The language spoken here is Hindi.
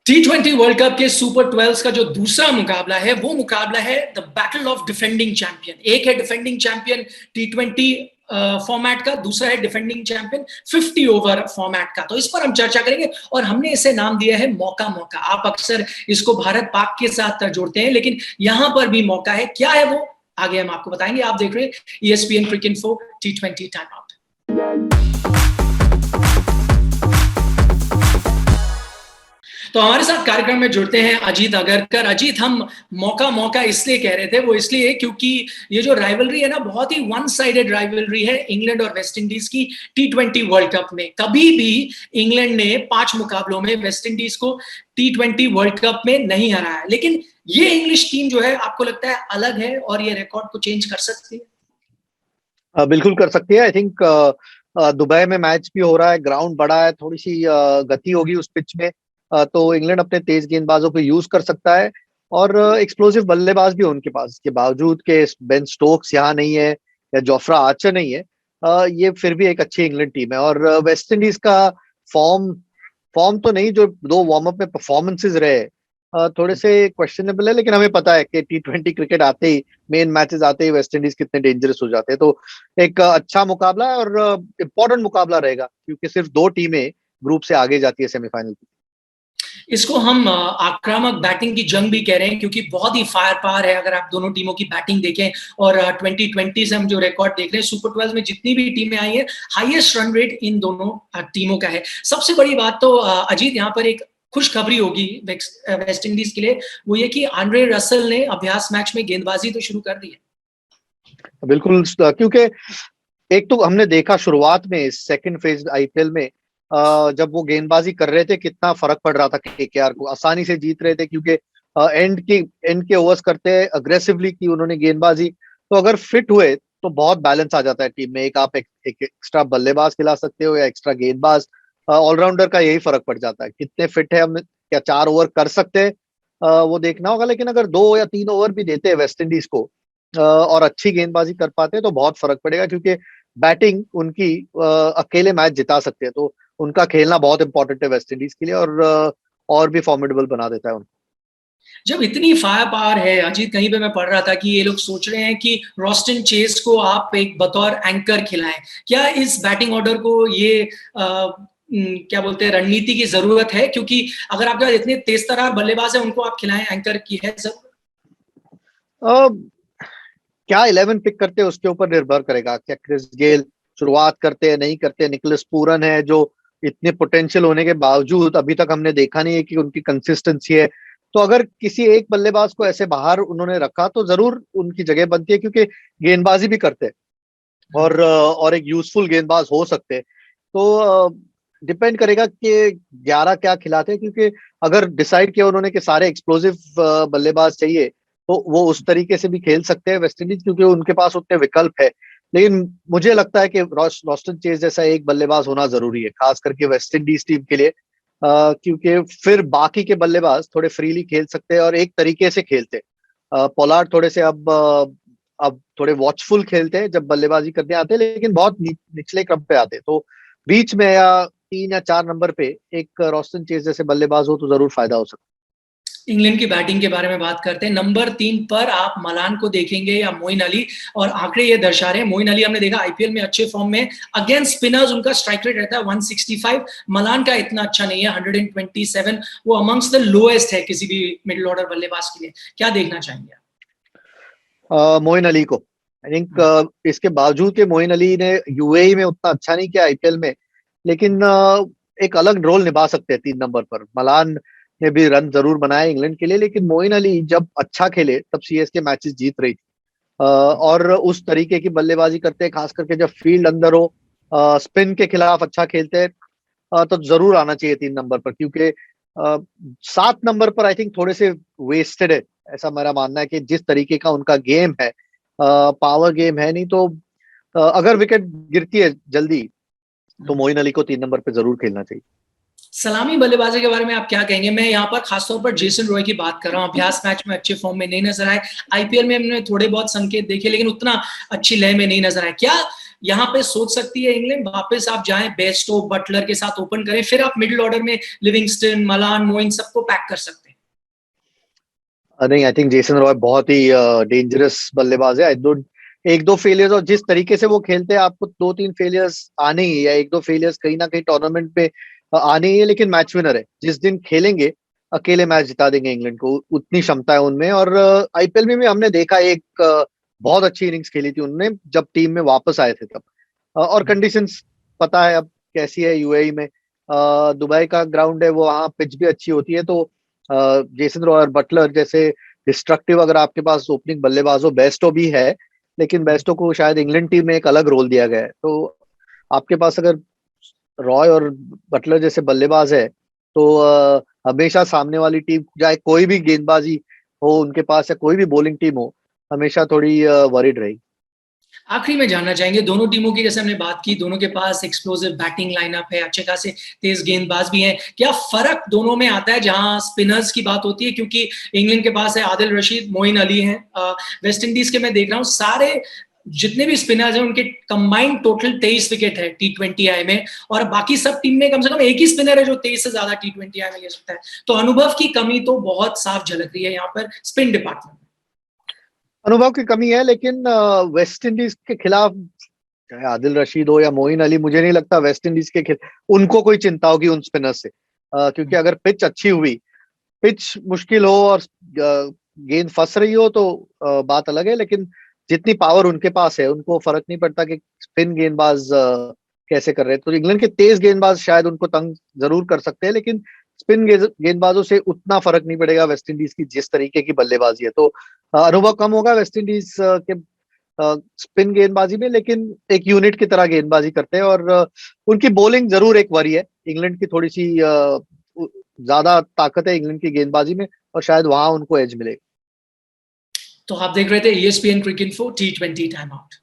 T20 वर्ल्ड कप के सुपर 12 का जो दूसरा मुकाबला है वो मुकाबला है the battle of defending champion. एक है डिफेंडिंग चैंपियन T20 फॉर्मेट का, दूसरा है डिफेंडिंग चैंपियन 50 ओवर फॉर्मेट का। तो इस पर हम चर्चा करेंगे और हमने इसे नाम दिया है मौका मौका। आप अक्सर इसको भारत पाक के साथ जोड़ते हैं, लेकिन यहां पर भी मौका है। क्या है वो, आगे हम आपको बताएंगे। आप देख रहे हैं ESPN Cricinfo T20 time out. तो हमारे साथ कार्यक्रम में जुड़ते हैं अजीत अगरकर। अजीत, हम मौका मौका इसलिए कह रहे थे, वो इसलिए क्योंकि ये जो राइवलरी है ना, बहुत ही वन साइडेड राइवलरी है इंग्लैंड और वेस्ट इंडीज की T20 वर्ल्ड कप में। कभी भी इंग्लैंड ने 5 मुकाबलों में वेस्ट इंडीज को T20 वर्ल्ड कप में नहीं हराया, लेकिन ये इंग्लिश टीम जो है, आपको लगता है अलग है और ये रिकॉर्ड को चेंज कर सकती है? बिल्कुल कर सकती है। आई थिंक दुबई में मैच भी हो रहा है, ग्राउंड बड़ा है, थोड़ी सी गति होगी उस पिच में, तो इंग्लैंड अपने तेज गेंदबाजों को यूज कर सकता है। और एक्सप्लोसिव बल्लेबाज भी उनके पास, इसके बावजूद के बेन स्टोक्स यहाँ नहीं है या जोफ्रा आर्चर नहीं है, ये फिर भी एक अच्छी इंग्लैंड टीम है। और वेस्ट इंडीज का फॉर्म फॉर्म तो नहीं, जो 2 वार्म अप में परफॉर्मेंसेज रहे थोड़े से क्वेश्चनेबल है, लेकिन हमें पता है कि T20 क्रिकेट आते ही, मेन मैचेस आते ही वेस्ट इंडीज कितने डेंजरस हो जाते हैं। तो एक अच्छा मुकाबला है और इम्पोर्टेंट मुकाबला रहेगा, क्योंकि सिर्फ 2 टीमें ग्रुप से आगे जाती है सेमीफाइनल। इसको हम आक्रामक बैटिंग की जंग भी कह रहे हैं, क्योंकि बहुत ही फायर पावर है। अगर आप दोनों टीमों की बैटिंग देखें और 2020 से हम जो रिकॉर्ड देख रहे हैं, सुपर 12 में जितनी भी टीमें आई हैं, हाईएस्ट रन रेट इन दोनों टीमों का है। सबसे बड़ी बात तो अजीत, यहाँ पर एक खुशखबरी होगी वेस्ट इंडीज के लिए, वो ये कि आंद्रे रसल ने अभ्यास मैच में गेंदबाजी तो शुरू कर दी है। बिल्कुल, क्योंकि एक तो हमने देखा शुरुआत में सेकंड फेज आईपीएल में, जब वो गेंदबाजी कर रहे थे कितना फर्क पड़ रहा था। केकेआर को आसानी से जीत रहे थे, क्योंकि एंड के ओवर्स करते हैं, अग्रेसिवली की उन्होंने गेंदबाजी। तो अगर फिट हुए तो बहुत बैलेंस आ जाता है टीम में। आप एक एक्स्ट्रा बल्लेबाज खिला सकते हो या एक्स्ट्रा गेंदबाज, ऑलराउंडर का यही फर्क पड़ जाता है, कितने फिट है हम, क्या 4 ओवर कर सकते हैं, वो देखना होगा। लेकिन अगर 2 या 3 ओवर भी देते हैं वेस्ट इंडीज को और अच्छी गेंदबाजी कर पाते हैं तो बहुत फर्क पड़ेगा, क्योंकि बैटिंग उनकी अकेले मैच जिता सकते हैं। तो उनका खेलना बहुत इंपॉर्टेंट है वेस्ट इंडीज के लिए, और भी फॉर्मिडेबल बना देता है उनको। जब इतनी फायर पावर है अजीत, कहीं पे मैं पढ़ रहा था कि ये लोग सोच रहे हैं कि रॉस्टन चेस को आप एक बतौर एंकर खिलाएं। क्या इस बैटिंग ऑर्डर को ये क्या बोलते हैं, रणनीति की जरूरत है? क्योंकि अगर आपके पास इतने तेज तरार बल्लेबाज है, उनको आप खिलाएं, एंकर की है जरूरत? क्या 11 पिक करते हैं उसके ऊपर निर्भर करेगा। क्या क्रिस गेल शुरुआत करते हैं, नहीं करते? निकोलस पूरन है जो इतने पोटेंशियल होने के बावजूद अभी तक हमने देखा नहीं है कि उनकी कंसिस्टेंसी है। तो अगर किसी एक बल्लेबाज को ऐसे बाहर उन्होंने रखा तो जरूर उनकी जगह बनती है, क्योंकि गेंदबाजी भी करते हैं और एक यूजफुल गेंदबाज हो सकते हैं। तो डिपेंड करेगा कि 11 क्या खिलाते हैं, क्योंकि अगर डिसाइड किया उन्होंने कि सारे एक्सप्लोसिव बल्लेबाज चाहिए तो वो उस तरीके से भी खेल सकते हैं वेस्ट इंडीज, क्योंकि उनके पास उतने विकल्प है। लेकिन मुझे लगता है कि रॉस्टन चेज जैसा एक बल्लेबाज होना जरूरी है, खास करके वेस्ट इंडीज टीम के लिए, क्योंकि फिर बाकी के बल्लेबाज थोड़े फ्रीली खेल सकते हैं और एक तरीके से खेलते हैं। पोलार्ड थोड़े से अब थोड़े वॉचफुल खेलते हैं जब बल्लेबाजी करने आते हैं, लेकिन बहुत निचले क्रम पे आते हैं। तो बीच में या 3 या 4 नंबर पे एक रॉस्टन चेज जैसे बल्लेबाज हो तो जरूर फायदा हो सकता है। इंग्लैंड की बैटिंग के बारे में बात करते हैं। नंबर 3 पर आप मलान को देखेंगे या मोइन अली, और आंकड़े ये दर्शा रहे हैं, मोइन अली हमने देखा आईपीएल में अच्छे फॉर्म में, अगेंस्ट स्पिनर्स उनका स्ट्राइक रेट रहता है 165, मलान का इतना अच्छा नहीं है 127, वो अमंग्स द लोएस्ट है किसी भी मिडिल ऑर्डर बल्लेबाज के लिए। क्या देखना चाहेंगे मोइन अली को? आई थिंक इसके बावजूद कि मोइन अली ने यूएई में उतना अच्छा नहीं किया आईपीएल में, लेकिन एक अलग रोल निभा सकते हैं 3 नंबर पर। मलान ने भी रन जरूर बनाए इंग्लैंड के लिए, लेकिन मोइन अली जब अच्छा खेले तब सीएसके मैचेस जीत रही थी। और उस तरीके की बल्लेबाजी करते हैं, खास करके जब फील्ड अंदर हो, स्पिन के खिलाफ अच्छा खेलते हैं, तो जरूर आना चाहिए 3 नंबर पर। क्योंकि 7 नंबर पर आई थिंक थोड़े से वेस्टेड है, ऐसा मेरा मानना है कि जिस तरीके का उनका गेम है, पावर गेम है नहीं। तो अगर विकेट गिरती है जल्दी तो मोइन अली को 3 नंबर पे जरूर खेलना चाहिए। सलामी बल्लेबाजी के बारे में आप क्या कहेंगे? मैं यहाँ पर खासतौर पर जेसन रॉय की बात कर रहा हूँ। अभ्यास मैच में अच्छे फॉर्म में नहीं नजर आए, आईपीएल में हमने थोड़े बहुत संकेत देखे, लेकिन उतना अच्छी लय में नहीं नजर आए। क्या यहाँ पे सोच सकती है इंग्लैंड वापस आप जाएं बेस्टो बटलर के साथ ओपन करें, फिर आप मिडिल ऑर्डर में लिविंगस्टन मलान मोइन सबको पैक कर सकते हैं? नहीं, आई थिंक जेसन रॉय बहुत ही डेंजरस बल्लेबाज है। आई डोंट, एक दो फेलियर्स और जिस तरीके से वो खेलते हैं आपको दो तीन फेलियर्स आने ही, या एक दो फेलियर्स कहीं ना कहीं टूर्नामेंट में आने ही है, लेकिन मैच विनर है। जिस दिन खेलेंगे अकेले मैच जिता देंगे इंग्लैंड को, उतनी क्षमता है उनमें। और आईपीएल में भी हमने देखा एक बहुत अच्छी इनिंग्स खेली थी उन्होंने जब टीम में वापस आए थे तब। और कंडीशंस पता है अब कैसी है यूएई में। दुबई का ग्राउंड है वो, वहाँ पिच भी अच्छी होती है। तो जेसन रॉय और बटलर जैसे डिस्ट्रक्टिव अगर आपके पास ओपनिंग बल्लेबाज हो, बेस्टो भी है, लेकिन बेस्टो को शायद इंग्लैंड टीम में एक अलग रोल दिया गया है। तो आपके पास अगर रॉय और बटलर जैसे बल्लेबाज है तो हमेशा सामने वाली टीम, चाहे कोई भी गेंदबाजी हो उनके पास या कोई भी बॉलिंग टीम हो, हमेशा थोड़ी वरीड रहेगी। आखिरी में जानना चाहेंगे दोनों टीमों की, जैसे हमने बात की दोनों के पास एक्सप्लोसिव बैटिंग लाइनअप है, अच्छे खासे तेज गेंदबाज भी हैं, क्या फर्क दोनों में आता है जहां स्पिनर्स की बात होती है? क्योंकि इंग्लैंड के पास है आदिल रशीद, मोइन अली हैं, वेस्ट इंडीज के मैं देख रहा हूं सारे जितने भी स्पिनर्स हैं उनके कंबाइंड टोटल 23 विकेट है T20 आई में, और बाकी सब टीम में कम से कम एक ही स्पिनर है जो 23 से ज्यादा T20 आई में ले सकता है। तो अनुभव की कमी तो बहुत साफ झलक रही है यहाँ पर स्पिन डिपार्टमेंट। अनुभव की कमी है, लेकिन वेस्ट इंडीज के खिलाफ चाहे आदिल रशीद हो या मोइन अली, मुझे नहीं लगता वेस्ट इंडीज के खिलाफ उनको कोई चिंता होगी उन स्पिनर से। क्योंकि अगर पिच अच्छी हुई, पिच मुश्किल हो और गेंद फंस रही हो तो बात अलग है। लेकिन जितनी पावर उनके पास है उनको फर्क नहीं पड़ता कि स्पिन गेंदबाज कैसे कर रहे हैं। तो इंग्लैंड के तेज गेंदबाज शायद उनको तंग जरूर कर सकते हैं, लेकिन स्पिन गेंदबाजों से उतना फर्क नहीं पड़ेगा वेस्ट इंडीज की जिस तरीके की बल्लेबाजी है। तो अनुभव कम होगा वेस्ट इंडीज के स्पिन गेंदबाजी में, लेकिन एक यूनिट की तरह गेंदबाजी करते हैं। और उनकी बॉलिंग जरूर एक वरी है, इंग्लैंड की थोड़ी सी ज्यादा ताकत है इंग्लैंड की गेंदबाजी में, और शायद वहां उनको एज मिलेगा। तो आप देख रहे थे ESPN cricket info T20 time out.